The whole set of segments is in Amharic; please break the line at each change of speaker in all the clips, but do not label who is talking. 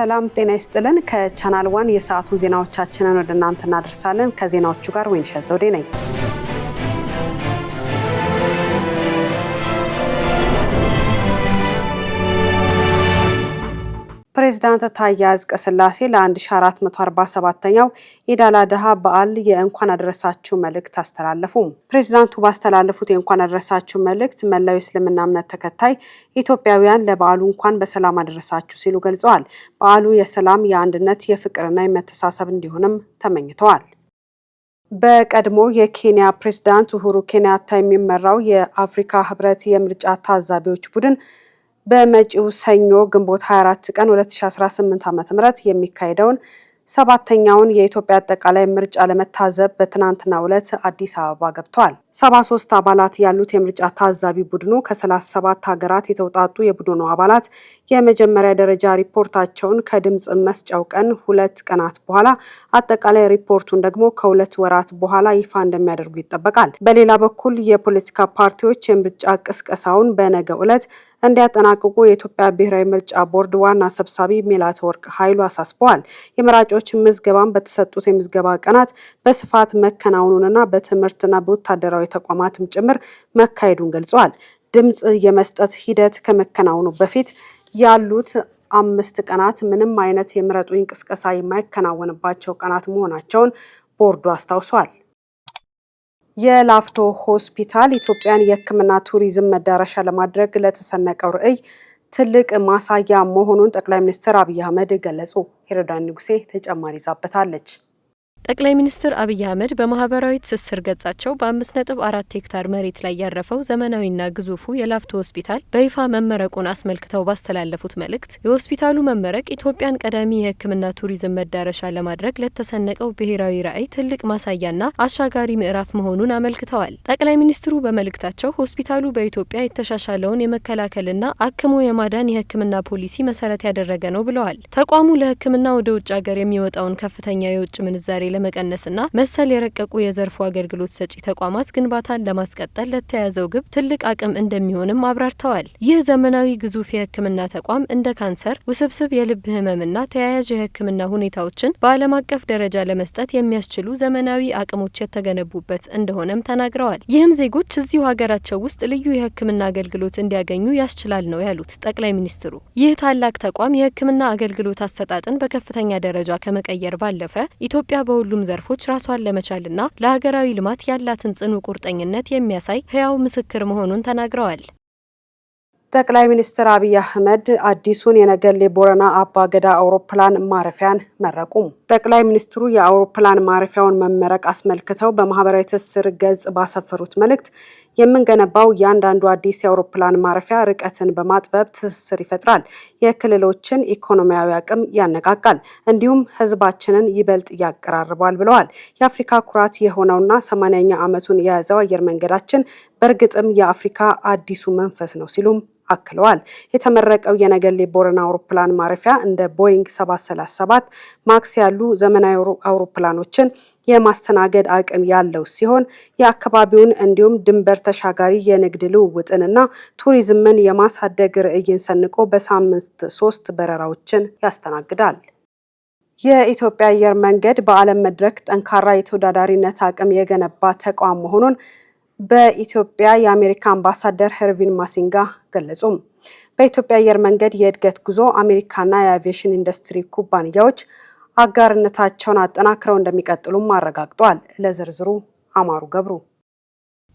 ሰላም ጤና ይስጥልን። ከቻናል 1 የሰዓቱን ዜናዎቻችንን ወደ እናንተ እናደርሳለን። ከዜናዎቹ ጋር ወይንሸት ዘውዴ ነኝ። ፕሬዝዳንት ታዬ አጽቀሥላሴ ለ1447ኛው ኢድ አል አድሃ በዓል የእንኳን አደረሳችሁ መልእክት አስተላለፉ። ፕሬዝዳንቱ ባስተላለፉት የእንኳን አደረሳችሁ መልእክት መላው እስልምና እምነት ተከታይ ኢትዮጵያውያን ለበዓሉ እንኳን በሰላም አደረሳችሁ ሲሉ ገልጸዋል። በዓሉ የሰላም፣ የአንድነት፣ የፍቅርና የመተሳሰብ እንዲሆንም ተመኝተዋል። በቀድሞ የኬንያ ፕሬዝዳንት ኡሁሩ ኬንያታ የሚመራው የአፍሪካ ህብረት የምርጫ ታዛቢዎች ቡድን በመጪው ሰኞ ግንቦት 24 ቀን 2018 ዓ.ም የሚካሄደውን ሰባተኛውን የኢትዮጵያ አጠቃላይ ምርጫ ለመታዘብ በትናንትናው ዕለት አዲስ አበባ ገብቷል። 73 አባላት ያሉት የምርጫ ታዛቢ ቡድኑ ከ37 ሀገራት የተውጣጡ የቡድኑ አባላት የመጀመሪያ ደረጃ ሪፖርታቸውን ከድምጽ መስጫው ቀን 2 ቀናት በኋላ አጠቃላይ ሪፖርቱን ደግሞ ከ2 ወራት በኋላ ይፋ እንደሚያደርጉ ይጠበቃል። በሌላ በኩል የፖለቲካ ፓርቲዎች የምርጫ ቅስቀሳውን በነገው ዕለት እንዲያጠናቅቁ የኢትዮጵያ ብሔራዊ ምርጫ ቦርድ ዋና ሰብሳቢ ሜላትወርቅ ኃይሉ አሳስበዋል። የመራጮች ምዝገባን በተሰጡት የምዝገባ ቀናት በስፋት መከናወኑንና በትምህርትና በወታደራዊ ተቋማትም ጭምር መካሄዱን ገልጸዋል። ድምጽ የመስጠት ሂደት ከመከናወኑ በፊት ያሉት 5 ቀናት ምንም አይነት የምረጡኝ ቅስቀሳ የማይከናወንባቸው ቀናት መሆናቸውን ቦርዱ አስታውሷል። የላፍቶ ሆስፒታል ኢትዮጵያን የሕክምና ቱሪዝም መዳረሻ ለማድረግ ለተሰነቀው ራዕይ ትልቅ ማሳያ መሆኑን ጠቅላይ ሚኒስትር አብይ አህመድ ገለጹ። ሄሮዳን ንጉሴ ተጨማሪ ይዛበታለች።
ጠቅላይ ሚኒስትር አብይ አህመድ በማህበራዊ ትስስር ገጻቸው በ5.4 ሄክታር መሬት ላይ ያረፈው ዘመናዊና ግዙፉ የላፍቶ ሆስፒታል በይፋ መመረቁን አስመልክተው ባስተላለፉት መልእክት የሆስፒታሉ መመረቅ ኢትዮጵያን ቀዳሚ የሕክምና ቱሪዝም መዳረሻ ለማድረግ ለተሰነቀው ብሔራዊ ራዕይ ትልቅ ማሳያና አሻጋሪ ምዕራፍ መሆኑን አመልክተዋል። ጠቅላይ ሚኒስትሩ በመልእክታቸው ሆስፒታሉ በኢትዮጵያ የተሻሻለውን የመከላከልና አክሞ የማዳን የሕክምና ፖሊሲ መሰረት ያደረገ ነው ብለዋል። ተቋሙ ለሕክምና ወደ ውጭ ሀገር የሚወጣውን ከፍተኛ የውጭ ምንዛሬ ለመቀነስና መሰል የረቀቁ የዘርፉ አገልግሎት ሰጪ ተቋማት ግንባታን ለማስቀጠል ለተያዘው ግብ ትልቅ አቅም እንደሚሆንም አብራርተዋል። ይህ ዘመናዊ ግዙፍ የሕክምና ተቋም እንደ ካንሰር፣ ውስብስብ የልብ ህመምና ተያያዥ የሕክምና ሁኔታዎችን በዓለም አቀፍ ደረጃ ለመስጠት የሚያስችሉ ዘመናዊ አቅሞች የተገነቡበት እንደሆነም ተናግረዋል። ይህም ዜጎች እዚሁ ሀገራቸው ውስጥ ልዩ የሕክምና አገልግሎት እንዲያገኙ ያስችላል ነው ያሉት ጠቅላይ ሚኒስትሩ። ይህ ታላቅ ተቋም የሕክምና አገልግሎት አሰጣጥን በከፍተኛ ደረጃ ከመቀየር ባለፈ ኢትዮጵያ ሁሉም ዘርፎች ራሷን ለመቻልና ለሀገራዊ ልማት ያላትን ጽኑ ቁርጠኝነት የሚያሳይ ህያው ምስክር መሆኑን ተናግረዋል።
ጠቅላይ ሚኒስትር አብይ አህመድ አዲሱን የነገሌ ቦረና አባ ገዳ አውሮፕላን ማረፊያን መረቁ። ጠቅላይ ሚኒስትሩ የአውሮፕላን ማረፊያውን መመረቅ አስመልክተው በማህበራዊ ትስስር ገጽ ባሰፈሩት መልእክት የምንገነባው እያንዳንዱ አዲስ የአውሮፕላን ማረፊያ ርቀትን በማጥበብ ትስስር ይፈጥራል፣ የክልሎችን ኢኮኖሚያዊ አቅም ያነቃቃል፣ እንዲሁም ህዝባችንን ይበልጥ ያቀራርባል ብለዋል። የአፍሪካ ኩራት የሆነውና 80ኛ ዓመቱን የያዘው አየር መንገዳችን በእርግጥም የአፍሪካ አዲሱ መንፈስ ነው ሲሉም አክለዋል። የተመረቀው የነገሌ ቦረና አውሮፕላን ማረፊያ እንደ ቦይንግ 737 ማክስ ያሉ ዘመናዊ አውሮፕላኖችን የማስተናገድ አቅም ያለው ሲሆን የአካባቢውን እንዲሁም ድንበር ተሻጋሪ የንግድ ልውውጥንና ቱሪዝምን የማሳደግ ራዕይን ሰንቆ በሳምንት 3 በረራዎችን ያስተናግዳል። የኢትዮጵያ አየር መንገድ በዓለም መድረክ ጠንካራ የተወዳዳሪነት አቅም የገነባ ተቋም መሆኑን በኢትዮጵያ የአሜሪካ አምባሳደር ሄርቪን ማሲንጋ ገለጹ። በኢትዮጵያ አየር መንገድ የእድገት ጉዞ አሜሪካና የአቪዬሽን ኢንዱስትሪ ኩባንያዎች አጋርነታቸውን አጠናክረው እንደሚቀጥሉም አረጋግጠዋል። ለዝርዝሩ አማሩ ገብሩ።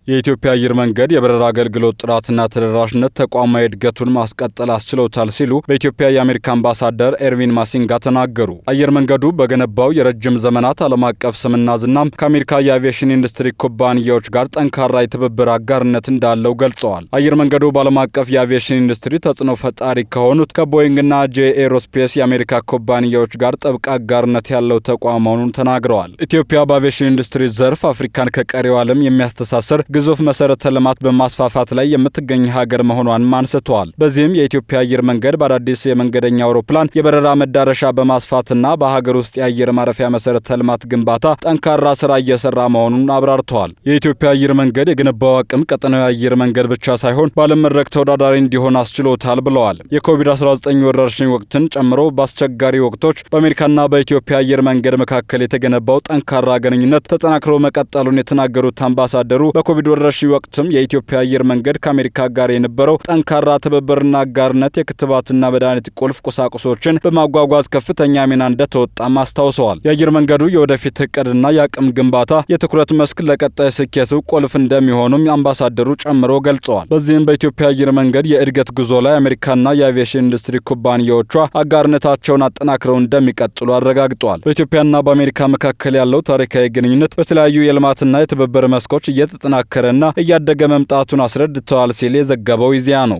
የኢትዮጵያ አየር መንገድ የበረራ አገልግሎት ጥራትና ተደራሽነት ተቋማዊ እድገቱን ማስቀጠል አስችለውታል ሲሉ በኢትዮጵያ የአሜሪካ አምባሳደር ኤርቪን ማሲንጋ ተናገሩ። አየር መንገዱ በገነባው የረጅም ዘመናት ዓለም አቀፍ ስምና ዝናም ከአሜሪካ የአቪዬሽን ኢንዱስትሪ ኩባንያዎች ጋር ጠንካራ የትብብር አጋርነት እንዳለው ገልጸዋል። አየር መንገዱ በዓለም አቀፍ የአቪዬሽን ኢንዱስትሪ ተጽዕኖ ፈጣሪ ከሆኑት ከቦይንግና ጄ ኤሮስፔስ የአሜሪካ ኩባንያዎች ጋር ጥብቅ አጋርነት ያለው ተቋም መሆኑን ተናግረዋል። ኢትዮጵያ በአቪዬሽን ኢንዱስትሪ ዘርፍ አፍሪካን ከቀሪው ዓለም የሚያስተሳስር ግዙፍ መሰረተ ልማት በማስፋፋት ላይ የምትገኝ ሀገር መሆኗን አንስተዋል። በዚህም የኢትዮጵያ አየር መንገድ በአዳዲስ የመንገደኛ አውሮፕላን የበረራ መዳረሻ በማስፋትና በሀገር ውስጥ የአየር ማረፊያ መሰረተ ልማት ግንባታ ጠንካራ ስራ እየሰራ መሆኑን አብራርተዋል። የኢትዮጵያ አየር መንገድ የገነባው አቅም ቀጠናዊ አየር መንገድ ብቻ ሳይሆን በዓለም መድረክ ተወዳዳሪ እንዲሆን አስችሎታል ብለዋል። የኮቪድ-19 ወረርሽኝ ወቅትን ጨምሮ በአስቸጋሪ ወቅቶች በአሜሪካና በኢትዮጵያ አየር መንገድ መካከል የተገነባው ጠንካራ ግንኙነት ተጠናክሮ መቀጠሉን የተናገሩት አምባሳደሩ በኮቪድ ወረርሽኝ ወቅትም የኢትዮጵያ አየር መንገድ ከአሜሪካ ጋር የነበረው ጠንካራ ትብብርና አጋርነት የክትባትና መድኃኒት ቁልፍ ቁሳቁሶችን በማጓጓዝ ከፍተኛ ሚና እንደተወጣም አስታውሰዋል። የአየር መንገዱ የወደፊት እቅድና የአቅም ግንባታ የትኩረት መስክ ለቀጣይ ስኬቱ ቁልፍ እንደሚሆኑም አምባሳደሩ ጨምሮ ገልጸዋል። በዚህም በኢትዮጵያ አየር መንገድ የእድገት ጉዞ ላይ አሜሪካና የአቪዬሽን ኢንዱስትሪ ኩባንያዎቿ አጋርነታቸውን አጠናክረው እንደሚቀጥሉ አረጋግጠዋል። በኢትዮጵያና በአሜሪካ መካከል ያለው ታሪካዊ ግንኙነት በተለያዩ የልማትና የትብብር መስኮች እየተጠናከረና እያደገ መምጣቱን አስረድተዋል ሲል የዘገበው ኢዜአ ነው።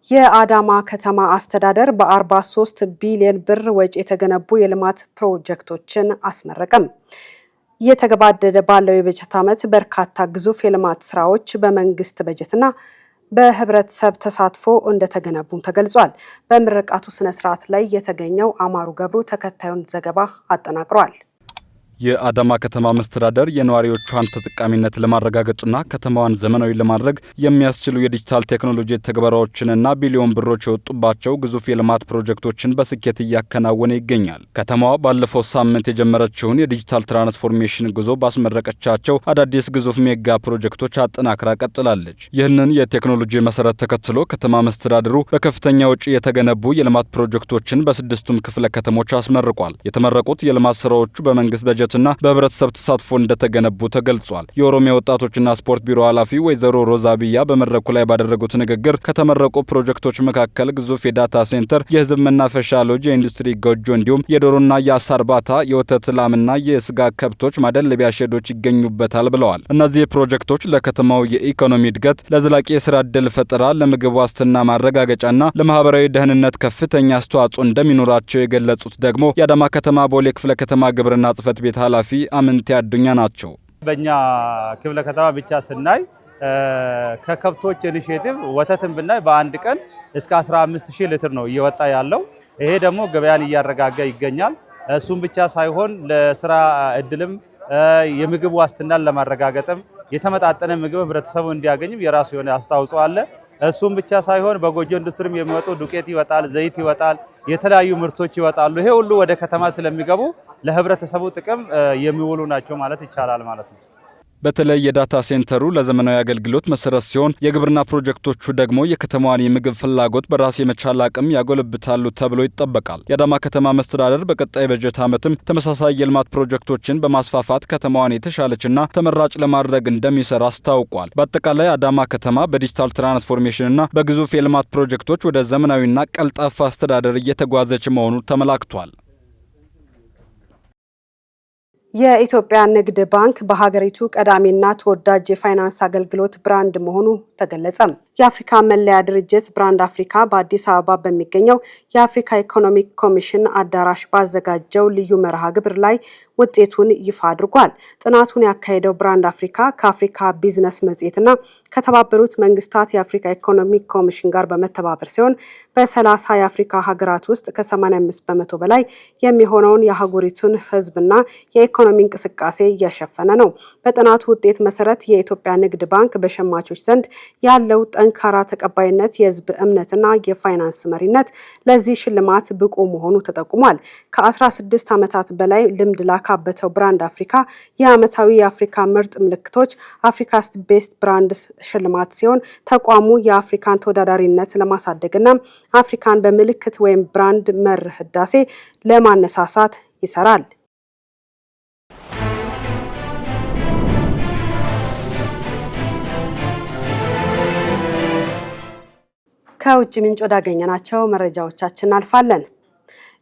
የአዳማ ከተማ አስተዳደር በ43 ቢሊዮን ብር ወጪ የተገነቡ የልማት ፕሮጀክቶችን አስመረቀም። እየተገባደደ ባለው የበጀት ዓመት በርካታ ግዙፍ የልማት ስራዎች በመንግስት በጀትና በህብረተሰብ ተሳትፎ እንደተገነቡም ተገልጿል። በምረቃቱ ስነ ስርዓት ላይ የተገኘው አማሩ ገብሩ ተከታዩን ዘገባ አጠናቅሯል።
የአዳማ ከተማ መስተዳደር የነዋሪዎቿን ተጠቃሚነት ለማረጋገጥና ከተማዋን ዘመናዊ ለማድረግ የሚያስችሉ የዲጂታል ቴክኖሎጂ ተግባራዎችንና ቢሊዮን ብሮች የወጡባቸው ግዙፍ የልማት ፕሮጀክቶችን በስኬት እያከናወነ ይገኛል። ከተማዋ ባለፈው ሳምንት የጀመረችውን የዲጂታል ትራንስፎርሜሽን ጉዞ ባስመረቀቻቸው አዳዲስ ግዙፍ ሜጋ ፕሮጀክቶች አጠናክራ ቀጥላለች። ይህንን የቴክኖሎጂ መሰረት ተከትሎ ከተማ መስተዳድሩ በከፍተኛ ወጪ የተገነቡ የልማት ፕሮጀክቶችን በስድስቱም ክፍለ ከተሞች አስመርቋል። የተመረቁት የልማት ስራዎቹ በመንግስት በጀት እና በህብረተሰብ ተሳትፎ እንደተገነቡ ተገልጿል። የኦሮሚያ ወጣቶችና ስፖርት ቢሮ ኃላፊ ወይዘሮ ሮዛ ቢያ በመድረኩ ላይ ባደረጉት ንግግር ከተመረቁ ፕሮጀክቶች መካከል ግዙፍ የዳታ ሴንተር፣ የህዝብ መናፈሻ ሎጅ፣ የኢንዱስትሪ ጎጆ እንዲሁም የዶሮና የአሳ እርባታ፣ የወተት ላምና የስጋ ከብቶች ማደለቢያ ሼዶች ይገኙበታል ብለዋል። እነዚህ ፕሮጀክቶች ለከተማው የኢኮኖሚ እድገት፣ ለዘላቂ የስራ ዕድል ፈጠራ፣ ለምግብ ዋስትና ማረጋገጫና ለማህበራዊ ደህንነት ከፍተኛ አስተዋጽኦ እንደሚኖራቸው የገለጹት ደግሞ የአዳማ ከተማ ቦሌ ክፍለ ከተማ ግብርና ጽሕፈት ቤት ኃላፊ አምንቴ አዱኛ ናቸው።
በእኛ ክፍለ ከተማ ብቻ ስናይ ከከብቶች ኢኒሼቲቭ ወተትን ብናይ በአንድ ቀን እስከ 15000 ሊትር ነው እየወጣ ያለው። ይሄ ደግሞ ገበያን እያረጋጋ ይገኛል። እሱም ብቻ ሳይሆን ለስራ እድልም የምግብ ዋስትናን ለማረጋገጥም የተመጣጠነ ምግብ ህብረተሰቡ እንዲያገኝም የራሱ የሆነ አስተዋጽኦ አለ። እሱም ብቻ ሳይሆን በጎጆ ኢንዱስትሪም የሚወጡ ዱቄት ይወጣል፣ ዘይት ይወጣል፣ የተለያዩ ምርቶች ይወጣሉ። ይሄ ሁሉ ወደ ከተማ ስለሚገቡ ለህብረተሰቡ ጥቅም የሚውሉ ናቸው ማለት ይቻላል ማለት ነው።
በተለይ የዳታ ሴንተሩ ለዘመናዊ አገልግሎት መሰረት ሲሆን የግብርና ፕሮጀክቶቹ ደግሞ የከተማዋን የምግብ ፍላጎት በራስ የመቻል አቅም ያጎለብታሉ ተብሎ ይጠበቃል። የአዳማ ከተማ መስተዳደር በቀጣይ በጀት ዓመትም ተመሳሳይ የልማት ፕሮጀክቶችን በማስፋፋት ከተማዋን የተሻለችና ተመራጭ ለማድረግ እንደሚሰራ አስታውቋል። በአጠቃላይ አዳማ ከተማ በዲጂታል ትራንስፎርሜሽንና በግዙፍ የልማት ፕሮጀክቶች ወደ ዘመናዊና ቀልጣፋ አስተዳደር እየተጓዘች መሆኑ ተመላክቷል።
የኢትዮጵያ ንግድ ባንክ በሀገሪቱ ቀዳሚና ተወዳጅ የፋይናንስ አገልግሎት ብራንድ መሆኑ ተገለጸ። የአፍሪካ መለያ ድርጅት ብራንድ አፍሪካ በአዲስ አበባ በሚገኘው የአፍሪካ ኢኮኖሚክ ኮሚሽን አዳራሽ ባዘጋጀው ልዩ መርሃ ግብር ላይ ውጤቱን ይፋ አድርጓል። ጥናቱን ያካሄደው ብራንድ አፍሪካ ከአፍሪካ ቢዝነስ መጽሔትና ከተባበሩት መንግስታት የአፍሪካ ኢኮኖሚክ ኮሚሽን ጋር በመተባበር ሲሆን በ30 የአፍሪካ ሀገራት ውስጥ ከ85 በመቶ በላይ የሚሆነውን የአህጉሪቱን ህዝብና የኢኮኖሚ እንቅስቃሴ እየሸፈነ ነው። በጥናቱ ውጤት መሰረት የኢትዮጵያ ንግድ ባንክ በሸማቾች ዘንድ ያለው ጠንካራ ተቀባይነት፣ የህዝብ እምነትና የፋይናንስ መሪነት ለዚህ ሽልማት ብቁ መሆኑ ተጠቁሟል። ከ16 ዓመታት በላይ ልምድ ላካበተው ብራንድ አፍሪካ የዓመታዊ የአፍሪካ ምርጥ ምልክቶች አፍሪካስ ቤስት ብራንድስ ሽልማት ሲሆን ተቋሙ የአፍሪካን ተወዳዳሪነት ለማሳደግና አፍሪካን በምልክት ወይም ብራንድ መር ህዳሴ ለማነሳሳት ይሰራል። ከውጭ ምንጭ ወዳገኘናቸው መረጃዎቻችን አልፋለን።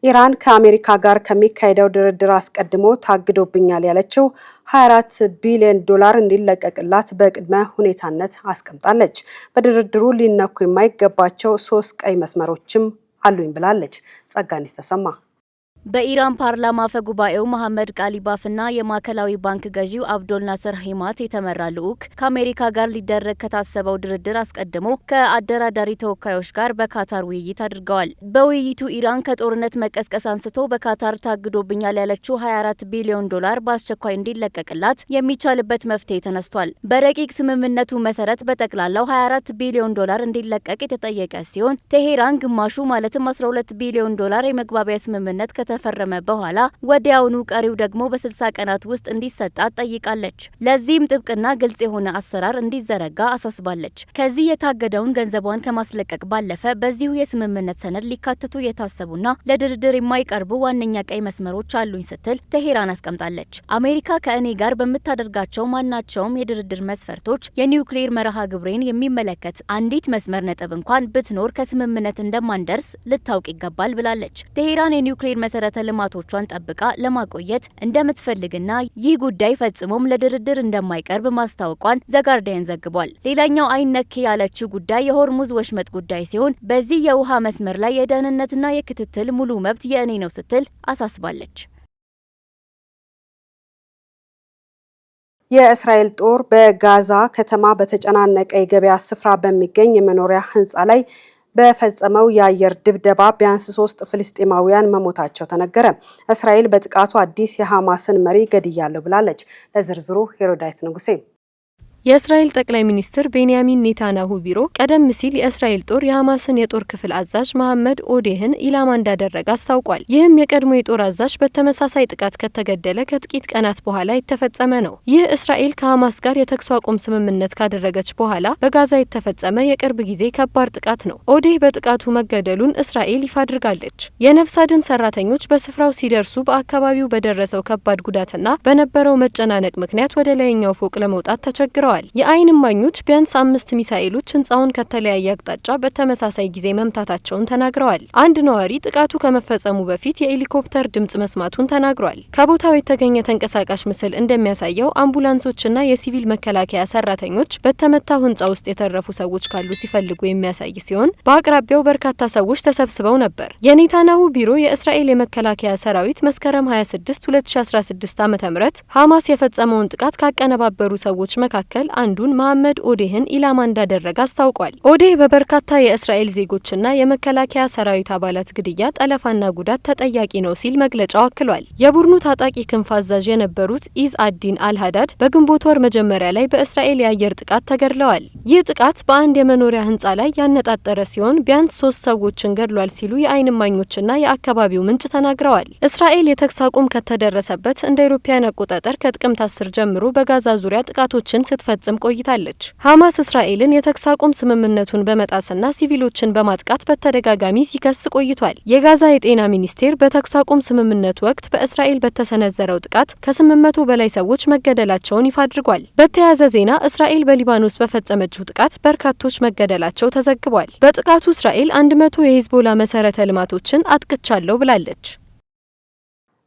ኢራን ከአሜሪካ ጋር ከሚካሄደው ድርድር አስቀድሞ ታግዶብኛል ያለችው 24 ቢሊዮን ዶላር እንዲለቀቅላት በቅድመ ሁኔታነት አስቀምጣለች። በድርድሩ ሊነኩ የማይገባቸው 3 ቀይ መስመሮችም አሉኝ ብላለች። ጸጋኔ ተሰማ
በኢራን ፓርላማ አፈ ጉባኤው መሐመድ ቃሊባፍና የማዕከላዊ ባንክ ገዢው አብዶል ናስር ሂማት የተመራ ልዑክ ከአሜሪካ ጋር ሊደረግ ከታሰበው ድርድር አስቀድሞ ከአደራዳሪ ተወካዮች ጋር በካታር ውይይት አድርገዋል። በውይይቱ ኢራን ከጦርነት መቀስቀስ አንስቶ በካታር ታግዶብኛል ያለችው 24 ቢሊዮን ዶላር በአስቸኳይ እንዲለቀቅላት የሚቻልበት መፍትሄ ተነስቷል። በረቂቅ ስምምነቱ መሰረት በጠቅላላው 24 ቢሊዮን ዶላር እንዲለቀቅ የተጠየቀ ሲሆን ቴሄራን ግማሹ ማለትም 12 ቢሊዮን ዶላር የመግባቢያ ስምምነት ተፈረመ በኋላ ወዲያውኑ ቀሪው ደግሞ በ60 ቀናት ውስጥ እንዲሰጣት ጠይቃለች። ለዚህም ጥብቅና ግልጽ የሆነ አሰራር እንዲዘረጋ አሳስባለች። ከዚህ የታገደውን ገንዘቧን ከማስለቀቅ ባለፈ በዚሁ የስምምነት ሰነድ ሊካተቱ የታሰቡና ለድርድር የማይቀርቡ ዋነኛ ቀይ መስመሮች አሉኝ ስትል ቴሄራን አስቀምጣለች። አሜሪካ ከእኔ ጋር በምታደርጋቸው ማናቸውም የድርድር መስፈርቶች የኒውክሌር መርሃ ግብሬን የሚመለከት አንዲት መስመር ነጥብ እንኳን ብትኖር ከስምምነት እንደማንደርስ ልታውቅ ይገባል ብላለች። ቴሄራን የኒውክሌር መሰረተ ልማቶቿን ጠብቃ ለማቆየት እንደምትፈልግና ይህ ጉዳይ ፈጽሞም ለድርድር እንደማይቀርብ ማስታወቋን ዘጋርዲያን ዘግቧል። ሌላኛው አይነኬ ያለችው ጉዳይ የሆርሙዝ ወሽመጥ ጉዳይ ሲሆን በዚህ የውሃ መስመር ላይ የደህንነትና የክትትል ሙሉ መብት የእኔ ነው ስትል አሳስባለች።
የእስራኤል ጦር በጋዛ ከተማ በተጨናነቀ የገበያ ስፍራ በሚገኝ የመኖሪያ ህንፃ ላይ በፈጸመው የአየር ድብደባ ቢያንስ 3 ፍልስጤማውያን መሞታቸው ተነገረ። እስራኤል በጥቃቱ አዲስ የሐማስን መሪ ገድያለሁ ብላለች። ለዝርዝሩ ሄሮዳይት ንጉሴ።
የእስራኤል ጠቅላይ ሚኒስትር ቤንያሚን ኔታንያሁ ቢሮ ቀደም ሲል የእስራኤል ጦር የሐማስን የጦር ክፍል አዛዥ መሐመድ ኦዴህን ኢላማ እንዳደረገ አስታውቋል። ይህም የቀድሞ የጦር አዛዥ በተመሳሳይ ጥቃት ከተገደለ ከጥቂት ቀናት በኋላ የተፈጸመ ነው። ይህ እስራኤል ከሐማስ ጋር የተኩስ አቁም ስምምነት ካደረገች በኋላ በጋዛ የተፈጸመ የቅርብ ጊዜ ከባድ ጥቃት ነው። ኦዴህ በጥቃቱ መገደሉን እስራኤል ይፋ አድርጋለች። የነፍስ አድን ሰራተኞች በስፍራው ሲደርሱ በአካባቢው በደረሰው ከባድ ጉዳትና በነበረው መጨናነቅ ምክንያት ወደ ላይኛው ፎቅ ለመውጣት ተቸግረዋል። የአይን እማኞች ቢያንስ 5 ሚሳኤሎች ህንጻውን ከተለያየ አቅጣጫ በተመሳሳይ ጊዜ መምታታቸውን ተናግረዋል። አንድ ነዋሪ ጥቃቱ ከመፈጸሙ በፊት የሄሊኮፕተር ድምጽ መስማቱን ተናግሯል። ከቦታው የተገኘ ተንቀሳቃሽ ምስል እንደሚያሳየው አምቡላንሶችና የሲቪል መከላከያ ሰራተኞች በተመታው ህንጻ ውስጥ የተረፉ ሰዎች ካሉ ሲፈልጉ የሚያሳይ ሲሆን በአቅራቢያው በርካታ ሰዎች ተሰብስበው ነበር። የኔታንያሁ ቢሮ የእስራኤል የመከላከያ ሰራዊት መስከረም 26 2016 ዓ.ም ሐማስ የፈጸመውን ጥቃት ካቀነባበሩ ሰዎች መካከል አንዱን መሐመድ ኦዴህን ኢላማ እንዳደረገ አስታውቋል። ኦዴህ በበርካታ የእስራኤል ዜጎችና የመከላከያ ሰራዊት አባላት ግድያ፣ ጠለፋና ጉዳት ተጠያቂ ነው ሲል መግለጫው አክሏል። የቡድኑ ታጣቂ ክንፍ አዛዥ የነበሩት ኢዝ አዲን አልሃዳድ በግንቦት ወር መጀመሪያ ላይ በእስራኤል የአየር ጥቃት ተገድለዋል። ይህ ጥቃት በአንድ የመኖሪያ ህንጻ ላይ ያነጣጠረ ሲሆን ቢያንስ 3 ሰዎችን ገድሏል ሲሉ የአይን እማኞችና የአካባቢው ምንጭ ተናግረዋል። እስራኤል የተኩስ አቁም ከተደረሰበት እንደ አውሮፓውያን አቆጣጠር ከጥቅምት 10 ጀምሮ በጋዛ ዙሪያ ጥቃቶችን ስትፈጽም ቆይታለች። ሐማስ እስራኤልን የተኩስ አቁም ስምምነቱን በመጣስና ሲቪሎችን በማጥቃት በተደጋጋሚ ሲከስ ቆይቷል። የጋዛ የጤና ሚኒስቴር በተኩስ አቁም ስምምነቱ ወቅት በእስራኤል በተሰነዘረው ጥቃት ከ800 በላይ ሰዎች መገደላቸውን ይፋ አድርጓል። በተያያዘ ዜና እስራኤል በሊባኖስ በፈጸመችው ጥቃት በርካቶች መገደላቸው ተዘግቧል። በጥቃቱ እስራኤል 100 የሂዝቦላ መሰረተ ልማቶችን አጥቅቻለሁ ብላለች።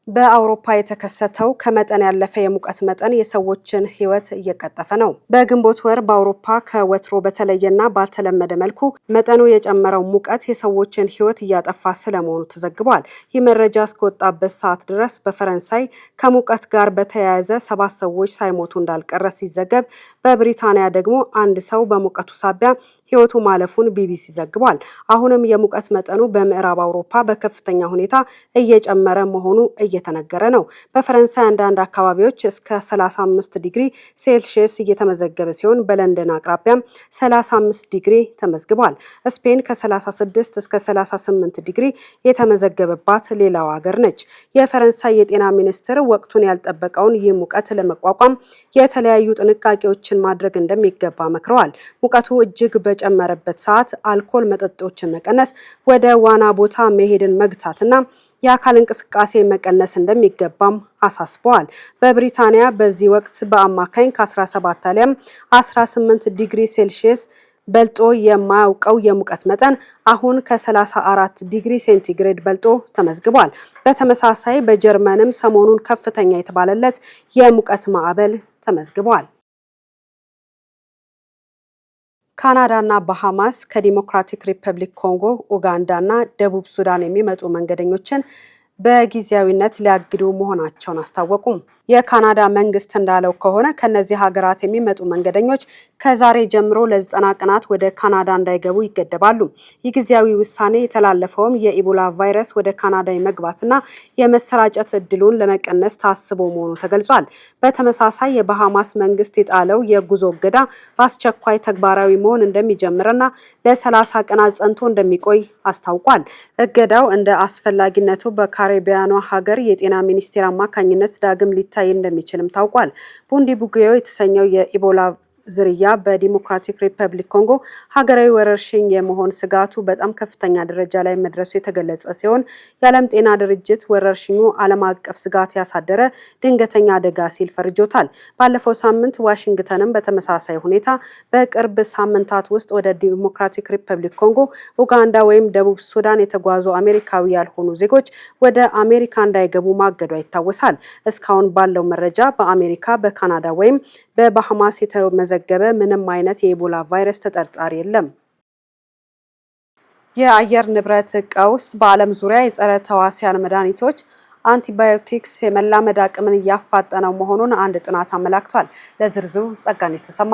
በአውሮፓ የተከሰተው ከመጠን ያለፈ የሙቀት መጠን የሰዎችን ሕይወት እየቀጠፈ ነው። በግንቦት ወር በአውሮፓ ከወትሮ በተለየና ባልተለመደ መልኩ መጠኑ የጨመረው ሙቀት የሰዎችን ሕይወት እያጠፋ ስለመሆኑ ተዘግቧል። ይህ መረጃ እስከወጣበት ሰዓት ድረስ በፈረንሳይ ከሙቀት ጋር በተያያዘ 7 ሰዎች ሳይሞቱ እንዳልቀረ ሲዘገብ፣ በብሪታንያ ደግሞ አንድ ሰው በሙቀቱ ሳቢያ ሕይወቱ ማለፉን ቢቢሲ ዘግቧል። አሁንም የሙቀት መጠኑ በምዕራብ አውሮፓ በከፍተኛ ሁኔታ እየጨመረ መሆኑ እየተነገረ ነው። በፈረንሳይ አንዳንድ አካባቢዎች እስከ 35 ዲግሪ ሴልሺየስ እየተመዘገበ ሲሆን በለንደን አቅራቢያም 35 ዲግሪ ተመዝግቧል። ስፔን ከ36 እስከ 38 ዲግሪ የተመዘገበባት ሌላው ሀገር ነች። የፈረንሳይ የጤና ሚኒስትር ወቅቱን ያልጠበቀውን ይህ ሙቀት ለመቋቋም የተለያዩ ጥንቃቄዎችን ማድረግ እንደሚገባ መክረዋል። ሙቀቱ እጅግ በጨመረበት ሰዓት አልኮል መጠጦችን መቀነስ፣ ወደ ዋና ቦታ መሄድን መግታትና የአካል እንቅስቃሴ መቀነስ እንደሚገባም አሳስበዋል። በብሪታንያ በዚህ ወቅት በአማካኝ ከ17 አሊያም 18 ዲግሪ ሴልሺየስ በልጦ የማያውቀው የሙቀት መጠን አሁን ከ34 ዲግሪ ሴንቲግሬድ በልጦ ተመዝግቧል። በተመሳሳይ በጀርመንም ሰሞኑን ከፍተኛ የተባለለት የሙቀት ማዕበል ተመዝግቧል። ካናዳና ባሃማስ ከዲሞክራቲክ ሪፐብሊክ ኮንጎ፣ ኡጋንዳና ደቡብ ሱዳን የሚመጡ መንገደኞችን በጊዜያዊነት ሊያግዱ መሆናቸውን አስታወቁ። የካናዳ መንግስት እንዳለው ከሆነ ከነዚህ ሀገራት የሚመጡ መንገደኞች ከዛሬ ጀምሮ ለ90 ቀናት ወደ ካናዳ እንዳይገቡ ይገደባሉ። የጊዜያዊ ውሳኔ የተላለፈውም የኢቦላ ቫይረስ ወደ ካናዳ የመግባትና የመሰራጨት እድሉን ለመቀነስ ታስቦ መሆኑ ተገልጿል። በተመሳሳይ የባሃማስ መንግስት የጣለው የጉዞ እገዳ በአስቸኳይ ተግባራዊ መሆን እንደሚጀምርና ለ30 ቀናት ጸንቶ እንደሚቆይ አስታውቋል። እገዳው እንደ አስፈላጊነቱ በካሪቢያኗ ሀገር የጤና ሚኒስቴር አማካኝነት ዳግም ሊታይ እንደሚችልም ታውቋል። ቡንዲ ቡጊዮ የተሰኘው የኢቦላ ዝርያ በዲሞክራቲክ ሪፐብሊክ ኮንጎ ሀገራዊ ወረርሽኝ የመሆን ስጋቱ በጣም ከፍተኛ ደረጃ ላይ መድረሱ የተገለጸ ሲሆን የዓለም ጤና ድርጅት ወረርሽኙ ዓለም አቀፍ ስጋት ያሳደረ ድንገተኛ አደጋ ሲል ፈርጆታል። ባለፈው ሳምንት ዋሽንግተንም በተመሳሳይ ሁኔታ በቅርብ ሳምንታት ውስጥ ወደ ዲሞክራቲክ ሪፐብሊክ ኮንጎ፣ ኡጋንዳ ወይም ደቡብ ሱዳን የተጓዙ አሜሪካዊ ያልሆኑ ዜጎች ወደ አሜሪካ እንዳይገቡ ማገዷ ይታወሳል። እስካሁን ባለው መረጃ በአሜሪካ፣ በካናዳ ወይም በባሃማስ የተመዘገበ ምንም አይነት የኢቦላ ቫይረስ ተጠርጣሪ የለም። የአየር ንብረት ቀውስ በዓለም ዙሪያ የጸረ ተዋሲያን መድኃኒቶች አንቲባዮቲክስ የመላመድ አቅምን እያፋጠነው መሆኑን አንድ ጥናት አመላክቷል። ለዝርዝሩ ጸጋን የተሰማ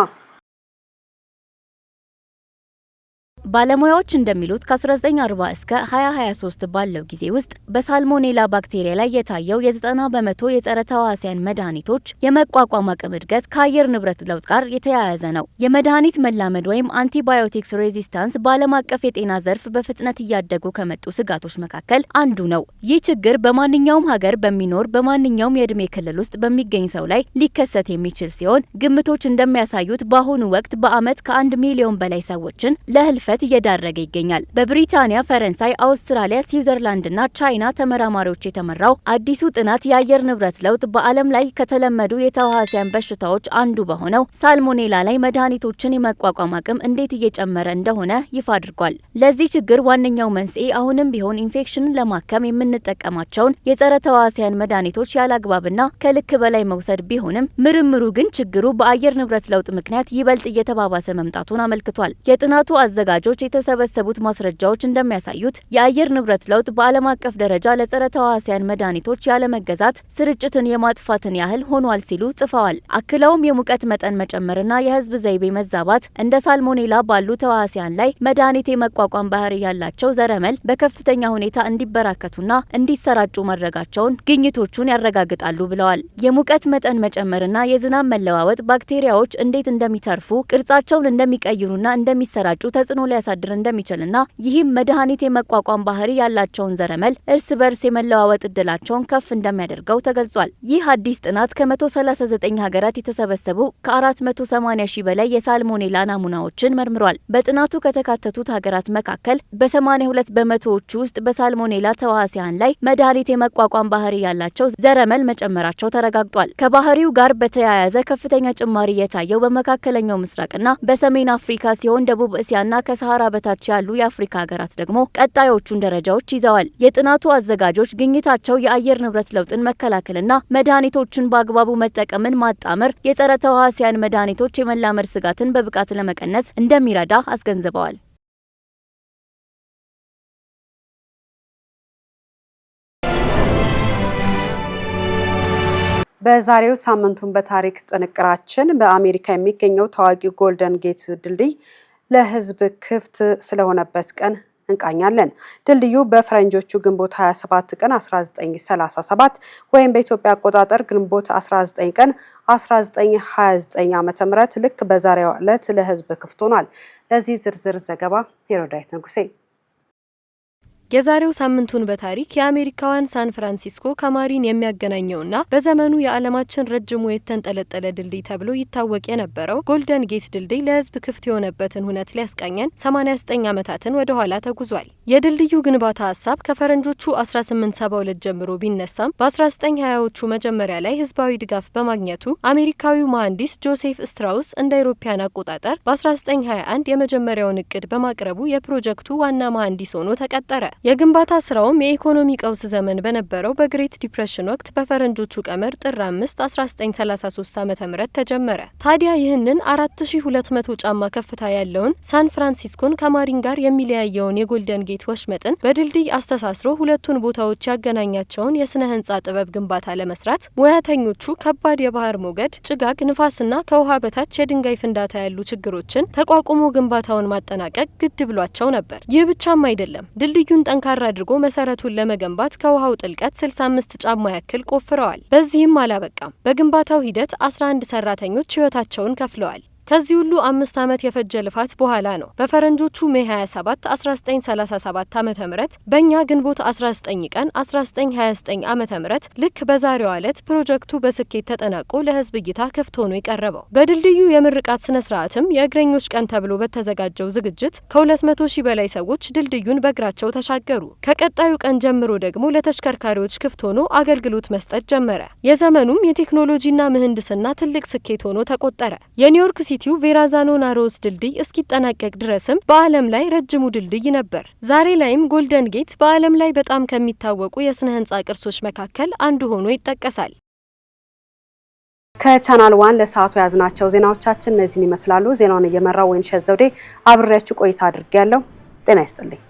ባለሙያዎች እንደሚሉት ከ1940 እስከ 2023 ባለው ጊዜ ውስጥ በሳልሞኔላ ባክቴሪያ ላይ የታየው የ90 በመቶ የጸረ ተዋሲያን መድኃኒቶች የመቋቋም አቅም እድገት ከአየር ንብረት ለውጥ ጋር የተያያዘ ነው። የመድኃኒት መላመድ ወይም አንቲባዮቲክስ ሬዚስታንስ በዓለም አቀፍ የጤና ዘርፍ በፍጥነት እያደጉ ከመጡ ስጋቶች መካከል አንዱ ነው። ይህ ችግር በማንኛውም ሀገር በሚኖር በማንኛውም የዕድሜ ክልል ውስጥ በሚገኝ ሰው ላይ ሊከሰት የሚችል ሲሆን ግምቶች እንደሚያሳዩት በአሁኑ ወቅት በዓመት ከ1 ሚሊዮን በላይ ሰዎችን ለህልፈት እየዳረገ ይገኛል። በብሪታንያ፣ ፈረንሳይ፣ አውስትራሊያ፣ ስዊዘርላንድ እና ቻይና ተመራማሪዎች የተመራው አዲሱ ጥናት የአየር ንብረት ለውጥ በዓለም ላይ ከተለመዱ የተዋሲያን በሽታዎች አንዱ በሆነው ሳልሞኔላ ላይ መድኃኒቶችን የመቋቋም አቅም እንዴት እየጨመረ እንደሆነ ይፋ አድርጓል። ለዚህ ችግር ዋነኛው መንስኤ አሁንም ቢሆን ኢንፌክሽንን ለማከም የምንጠቀማቸውን የጸረ ተዋሲያን መድኃኒቶች ያለአግባብና ከልክ በላይ መውሰድ ቢሆንም ምርምሩ ግን ችግሩ በአየር ንብረት ለውጥ ምክንያት ይበልጥ እየተባባሰ መምጣቱን አመልክቷል። የጥናቱ አዘጋጆች የተሰበሰቡት ማስረጃዎች እንደሚያሳዩት የአየር ንብረት ለውጥ በዓለም አቀፍ ደረጃ ለጸረ ተዋሲያን መድኃኒቶች ያለመገዛት ስርጭትን የማጥፋትን ያህል ሆኗል ሲሉ ጽፈዋል። አክለውም የሙቀት መጠን መጨመርና የህዝብ ዘይቤ መዛባት እንደ ሳልሞኔላ ባሉ ተዋሲያን ላይ መድኃኒት የመቋቋም ባህሪ ያላቸው ዘረመል በከፍተኛ ሁኔታ እንዲበራከቱና እንዲሰራጩ ማድረጋቸውን ግኝቶቹን ያረጋግጣሉ ብለዋል። የሙቀት መጠን መጨመርና የዝናብ መለዋወጥ ባክቴሪያዎች እንዴት እንደሚተርፉ፣ ቅርጻቸውን እንደሚቀይሩና እንደሚሰራጩ ተጽዕኖ ሊያሳድር እንደሚችልና ይህም መድኃኒት የመቋቋም ባህሪ ያላቸውን ዘረመል እርስ በርስ የመለዋወጥ እድላቸውን ከፍ እንደሚያደርገው ተገልጿል። ይህ አዲስ ጥናት ከ139 ሀገራት የተሰበሰቡ ከ480 ሺህ በላይ የሳልሞኔላ ናሙናዎችን መርምሯል። በጥናቱ ከተካተቱት ሀገራት መካከል በ82 በመቶዎቹ ውስጥ በሳልሞኔላ ተዋሲያን ላይ መድኃኒት የመቋቋም ባህሪ ያላቸው ዘረመል መጨመራቸው ተረጋግጧል። ከባህሪው ጋር በተያያዘ ከፍተኛ ጭማሪ የታየው በመካከለኛው ምስራቅና በሰሜን አፍሪካ ሲሆን ደቡብ እስያና ከሰሃራ በታች ያሉ የአፍሪካ ሀገራት ደግሞ ቀጣዮቹን ደረጃዎች ይዘዋል። የጥናቱ አዘጋጆች ግኝታቸው የአየር ንብረት ለውጥን መከላከልና መድኃኒቶችን በአግባቡ መጠቀምን ማጣመር የጸረ ተዋሲያን መድኃኒቶች የመላመድ ስጋትን በብቃት ለመቀነስ እንደሚረዳ አስገንዝበዋል።
በዛሬው ሳምንቱን በታሪክ ጥንቅራችን በአሜሪካ የሚገኘው ታዋቂው ጎልደን ጌት ድልድይ ለሕዝብ ክፍት ስለሆነበት ቀን እንቃኛለን። ድልድዩ በፈረንጆቹ ግንቦት 27 ቀን 1937 ወይም በኢትዮጵያ አቆጣጠር ግንቦት 19 ቀን 1929 ዓ.ም ልክ በዛሬው ዕለት ለሕዝብ ክፍት ሆኗል። ለዚህ ዝርዝር ዘገባ ሄሮዳይት ንጉሴ።
የዛሬው ሳምንቱን በታሪክ የአሜሪካዋን ሳን ፍራንሲስኮ ከማሪን የሚያገናኘውና በዘመኑ የዓለማችን ረጅሙ የተንጠለጠለ ድልድይ ተብሎ ይታወቅ የነበረው ጎልደን ጌት ድልድይ ለሕዝብ ክፍት የሆነበትን ሁነት ሊያስቃኘን 89 ዓመታትን ወደ ኋላ ተጉዟል። የድልድዩ ግንባታ ሀሳብ ከፈረንጆቹ 1872 ጀምሮ ቢነሳም በ1920ዎቹ መጀመሪያ ላይ ህዝባዊ ድጋፍ በማግኘቱ አሜሪካዊው መሐንዲስ ጆሴፍ ስትራውስ እንደ አውሮፓውያን አቆጣጠር በ1921 የመጀመሪያውን እቅድ በማቅረቡ የፕሮጀክቱ ዋና መሐንዲስ ሆኖ ተቀጠረ። የግንባታ ስራውም የኢኮኖሚ ቀውስ ዘመን በነበረው በግሬት ዲፕሬሽን ወቅት በፈረንጆቹ ቀመር ጥር 5 1933 ዓ.ም ተጀመረ። ታዲያ ይህንን 4200 ጫማ ከፍታ ያለውን ሳን ፍራንሲስኮን ከማሪን ጋር የሚለያየውን የጎልደን ጌት ወሽመጥን በድልድይ አስተሳስሮ ሁለቱን ቦታዎች ያገናኛቸውን የስነ ህንጻ ጥበብ ግንባታ ለመስራት ሙያተኞቹ ከባድ የባህር ሞገድ፣ ጭጋግ፣ ንፋስና ከውሃ በታች የድንጋይ ፍንዳታ ያሉ ችግሮችን ተቋቁሞ ግንባታውን ማጠናቀቅ ግድ ብሏቸው ነበር። ይህ ብቻም አይደለም። ድልድዩን ጠንካራ አድርጎ መሰረቱን ለመገንባት ከውሃው ጥልቀት 65 ጫማ ያክል ቆፍረዋል። በዚህም አላበቃም። በግንባታው ሂደት 11 ሰራተኞች ህይወታቸውን ከፍለዋል። ከዚህ ሁሉ 5 ዓመት የፈጀ ልፋት በኋላ ነው በፈረንጆቹ ሜይ 27 1937 ዓ.ም በእኛ ግንቦት 19 ቀን 1929 ዓ.ም ልክ በዛሬው ዕለት ፕሮጀክቱ በስኬት ተጠናቆ ለህዝብ እይታ ክፍት ሆኖ የቀረበው። በድልድዩ የምርቃት ስነ ስርዓትም የእግረኞች ቀን ተብሎ በተዘጋጀው ዝግጅት ከ200,000 በላይ ሰዎች ድልድዩን በእግራቸው ተሻገሩ። ከቀጣዩ ቀን ጀምሮ ደግሞ ለተሽከርካሪዎች ክፍት ሆኖ አገልግሎት መስጠት ጀመረ። የዘመኑም የቴክኖሎጂና ምህንድስና ትልቅ ስኬት ሆኖ ተቆጠረ። የኒውዮርክ ሲቲው ቬራዛኖ ናሮስ ድልድይ እስኪጠናቀቅ ድረስም በዓለም ላይ ረጅሙ ድልድይ ነበር። ዛሬ ላይም ጎልደን ጌት በዓለም ላይ በጣም ከሚታወቁ የስነ ህንጻ ቅርሶች መካከል አንዱ ሆኖ ይጠቀሳል።
ከቻናል 1 ለሰዓቱ ያዝናቸው ዜናዎቻችን እነዚህን ይመስላሉ። ዜናውን እየመራው ወይንሸት ዘውዴ አብሬያችሁ ቆይታ አድርጌያለሁ። ጤና ይስጥልኝ።